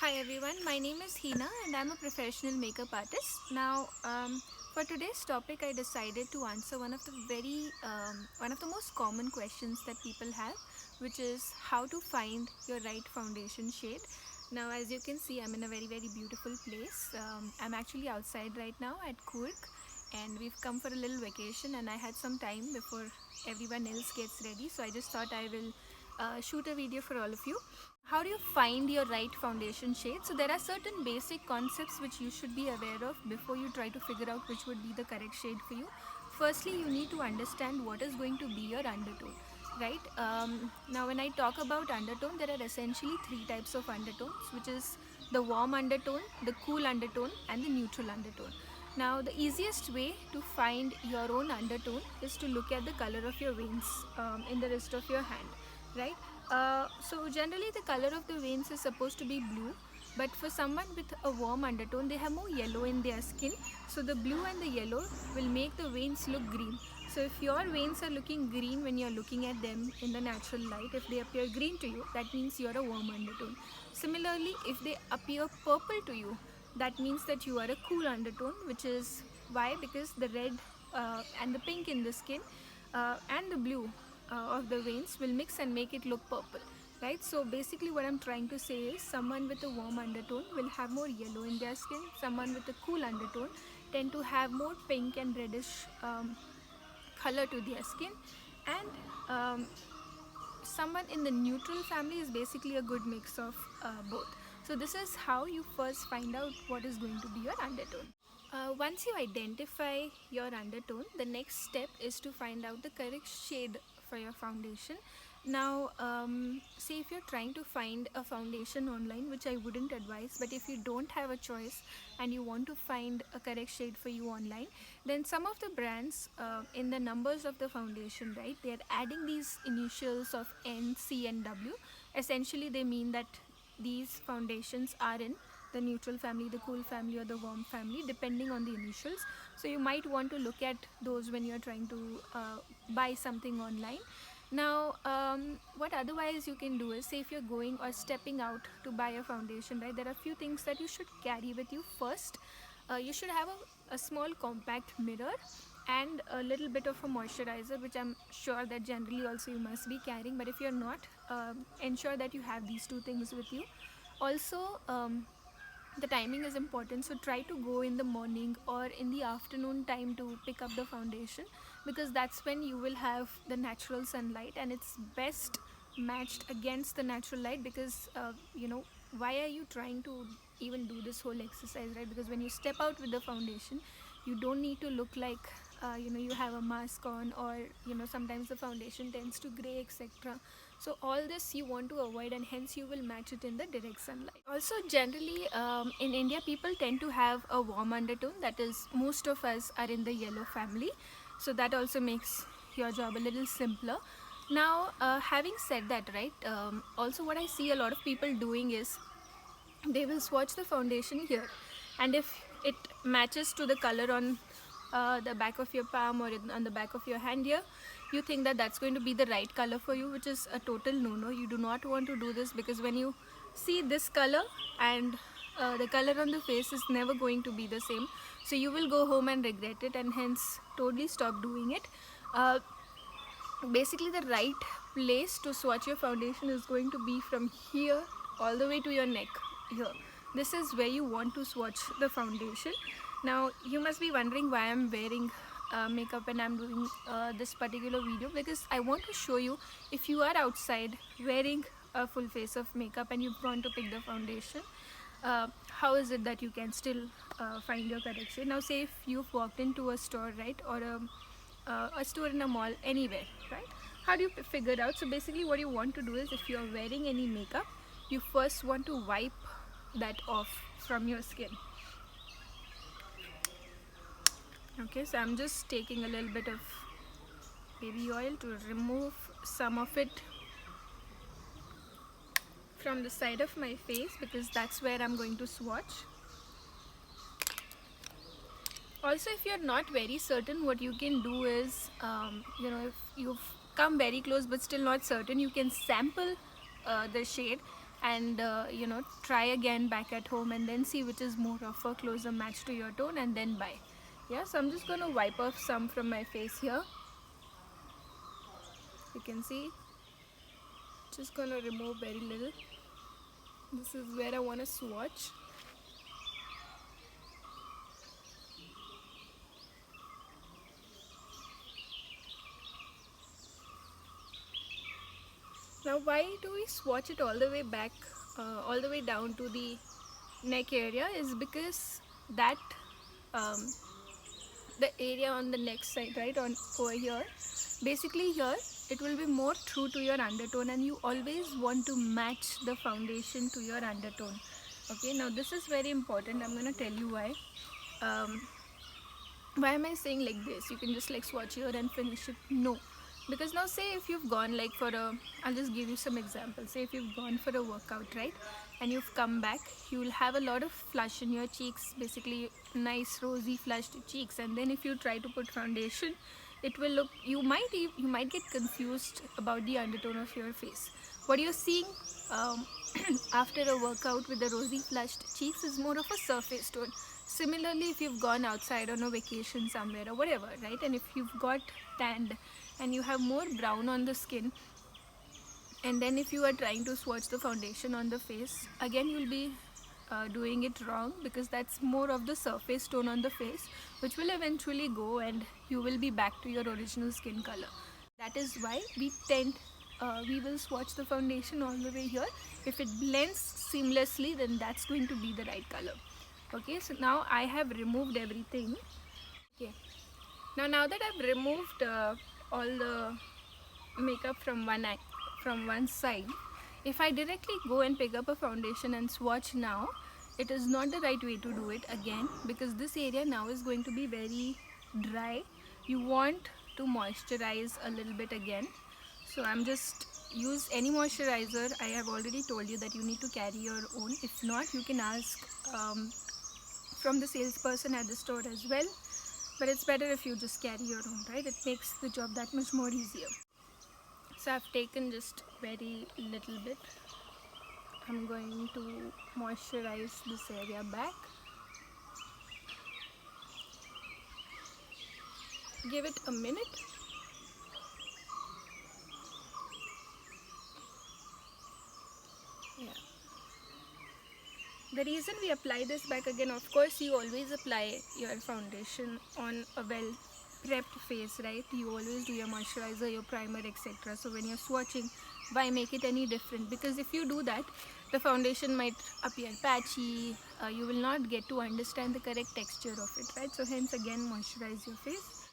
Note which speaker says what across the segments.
Speaker 1: Hi everyone, my name is Hina and I'm a professional makeup artist. Now, for today's topic, I decided to answer one of the most common questions that people have, which is how to find your right foundation shade. Now, as you can see, I'm in a very beautiful place. I'm actually outside right now at Coorg, and we've come for a little vacation, and I had some time before everyone else gets ready, so I just thought I will shoot a video for all of you. How do you find your right foundation shade? So there are certain basic concepts which you should be aware of before you try to figure out which would be the correct shade for you. Firstly, you need to understand what is going to be your undertone, right? Now when I talk about undertone, there are essentially three types of undertones, which is the warm undertone, the cool undertone, and the neutral undertone. Now the easiest way to find your own undertone is to look at the color of your veins in the wrist of your hand, right? So generally the color of the veins is supposed to be blue, but for someone with a warm undertone, they have more yellow in their skin, so the blue and the yellow will make the veins look green. So if your veins are looking green when you're looking at them in the natural light, if they appear green to you, that means you're a warm undertone. Similarly, if they appear purple to you, that means that you are a cool undertone, which is why, because the red and the pink in the skin and the blue of the veins will mix and make it look purple, right? So basically what I'm trying to say is someone with a warm undertone will have more yellow in their skin, someone with a cool undertone tend to have more pink and reddish color to their skin, and someone in the neutral family is basically a good mix of both. So this is how you first find out what is going to be your undertone. Once you identify your undertone, the next step is to find out the correct shade for your foundation. Now, say if you're trying to find a foundation online, which I wouldn't advise, but if you don't have a choice and you want to find a correct shade for you online, then some of the brands in the numbers of the foundation, right, they're adding these initials of N, C, and W. Essentially, they mean that these foundations are in the neutral family, the cool family, or the warm family, depending on the initials. So you might want to look at those when you're trying to buy something online. Now, what otherwise you can do is, say if you're going or stepping out to buy a foundation, right, there are a few things that you should carry with you. First, you should have a small compact mirror and a little bit of a moisturizer, which I'm sure that generally also you must be carrying, but if you're not, ensure that you have these two things with you. Also, the timing is important, so try to go in the morning or in the afternoon time to pick up the foundation, because that's when you will have the natural sunlight and it's best matched against the natural light, because why are you trying to even do this whole exercise, right? Because when you step out with the foundation, you don't need to look like you have a mask on, or sometimes the foundation tends to gray, etc. So all this you want to avoid, and hence you will match it in the direct sunlight. Also, generally, in India, people tend to have a warm undertone, that is, most of us are in the yellow family, so that also makes your job a little simpler. Now, having said that, right, also what I see a lot of people doing is they will swatch the foundation here, and if it matches to the color on the back of your palm or on the back of your hand here, you think that that's going to be the right color for you, which is a total no-no. You do not want to do this, because when you see this color and the color on the face is never going to be the same, so you will go home and regret it, and hence totally stop doing it. Basically, the right place to swatch your foundation is going to be from here all the way to your neck here. This is where you want to swatch the foundation. Now you must be wondering why I'm wearing makeup and I'm doing this particular video, because I want to show you, if you are outside wearing a full face of makeup and you've gone to pick the foundation, how is it that you can still find your correct shade. Now say if you've walked into a store, right, or a store in a mall, anywhere, right? How do you figure it out? So basically what you want to do is, if you're wearing any makeup, you first want to wipe that off from your skin. Okay, so I'm just taking a little bit of baby oil to remove some of it from the side of my face, because that's where I'm going to swatch. Also, if you're not very certain, what you can do is, if you've come very close but still not certain, you can sample the shade and try again back at home and then see which is more of a closer match to your tone and then buy. Yeah, so I'm just going to wipe off some from my face here. You can see, just going to remove very little. This is where I want to swatch. Now why do we swatch it all the way back, all the way down to the neck area, is because that the area on the neck side, right, on over here, basically here it will be more true to your undertone, and you always want to match the foundation to your undertone. Okay, now this is very important. I'm going to tell you why am I saying like this. You can just like swatch here and finish it. No, because now say if you've gone like for a, I'll just give you some examples. Say if you've gone for a workout, right, and you've come back, you will have a lot of flush in your cheeks, basically nice rosy flushed cheeks, and then if you try to put foundation, it will look, you might get confused about the undertone of your face. What you're seeing after a workout with the rosy flushed cheeks is more of a surface tone. Similarly, if you've gone outside on a vacation somewhere or whatever, right, and if you've got tanned and you have more brown on the skin, and then if you are trying to swatch the foundation on the face, again you'll be doing it wrong, because that's more of the surface tone on the face, which will eventually go and you will be back to your original skin color. That is why we will swatch the foundation all the way here. If it blends seamlessly, then that's going to be the right color. Okay, so now I have removed everything. Okay, now that I've removed all the makeup from one side, if I directly go and pick up a foundation and swatch now, it is not the right way to do it again, because this area now is going to be very dry. You want to moisturize a little bit again. So I'm just use any moisturizer. I have already told you that you need to carry your own. If not, you can ask from the salesperson at the store as well, but it's better if you just carry your own, right? It makes the job that much more easier. So I've taken just very little bit. I'm going to moisturize this area back. Give it a minute. Yeah. The reason we apply this back again, of course, you always apply your foundation on a well prepped face, right? You always do your moisturizer, your primer, etc. So when you're swatching, why make it any different? Because if you do that, the foundation might appear patchy. You will not get to understand the correct texture of it, right? So hence again, moisturize your face.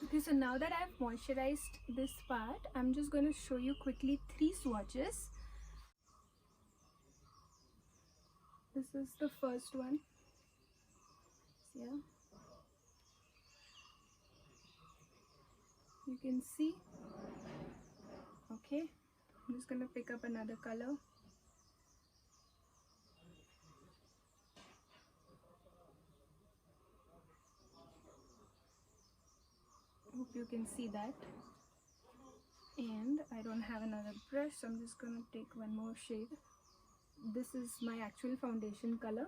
Speaker 1: Okay, so now that I've moisturized this part, I'm just going to show you quickly 3 swatches. This is the first one. Yeah, you can see. Okay, I'm just going to pick up another color. Hope you can see that. And I don't have another brush, so I'm just going to take one more shade. This is my actual foundation color.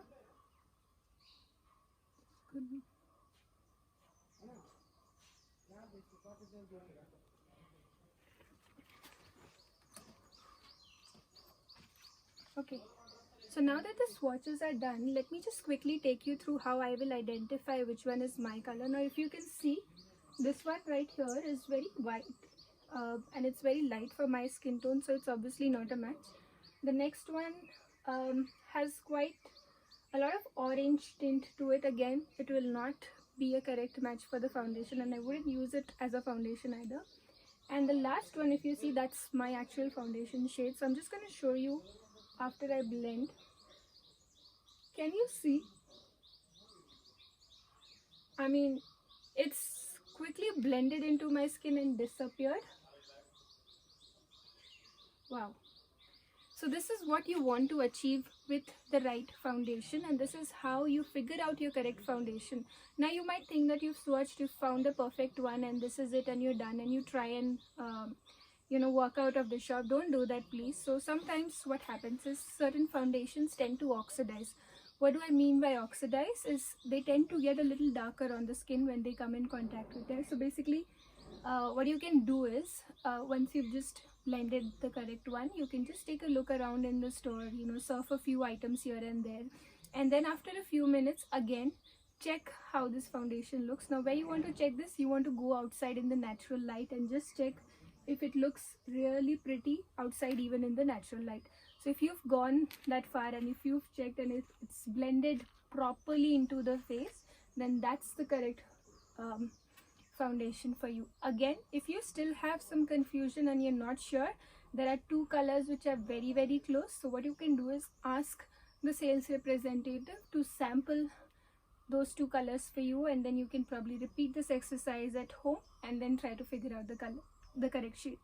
Speaker 1: Okay, so now that the swatches are done, let me just quickly take you through how I will identify which one is my color. Now if you can see, this one right here is very white and it's very light for my skin tone, so it's obviously not a match. The next one has quite a lot of orange tint to it. Again, it will not be a correct match for the foundation, and I wouldn't use it as a foundation either. And the last one, if you see, that's my actual foundation shade. So I'm just going to show you after I blend. Can you see? I mean, it's quickly blended into my skin and disappeared. Wow. So this is what you want to achieve with the right foundation, and this is how you figure out your correct foundation. Now you might think that you've swatched, you've found the perfect one and this is it and you're done, and you try and walk out of the shop. Don't do that, please. So sometimes what happens is certain foundations tend to oxidize. What do I mean by oxidize is they tend to get a little darker on the skin when they come in contact with it. So basically, what you can do is, once you've just blended the correct one, you can just take a look around in the store, surf a few items here and there, and then after a few minutes, again check how this foundation looks. Now where you want to check this, you want to go outside in the natural light and just check if it looks really pretty outside, even in the natural light. So if you've gone that far and if you've checked and it's blended properly into the face, then that's the correct foundation for you. Again, if you still have some confusion and you're not sure, there are two colors which are very, very close. So what you can do is ask the sales representative to sample those two colors for you, and then you can probably repeat this exercise at home and then try to figure out the correct shade.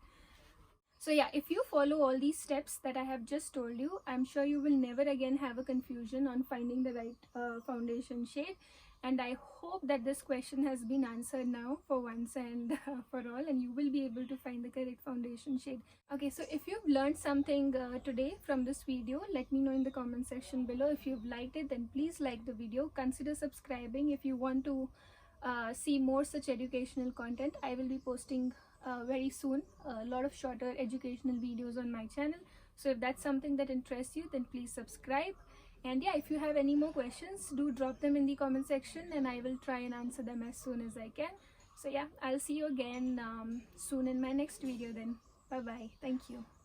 Speaker 1: So yeah, if you follow all these steps that I have just told you, I'm sure you will never again have a confusion on finding the right foundation shade. And I hope that this question has been answered now for once and for all, and you will be able to find the correct foundation shade. Okay, so if you've learned something today from this video, let me know in the comment section below. If you've liked it, then please like the video. Consider subscribing if you want to see more such educational content. I will be posting very soon a lot of shorter educational videos on my channel. So if that's something that interests you, then please subscribe. And yeah, if you have any more questions, do drop them in the comment section and I will try and answer them as soon as I can. So yeah, I'll see you again soon in my next video then. Bye bye. Thank you.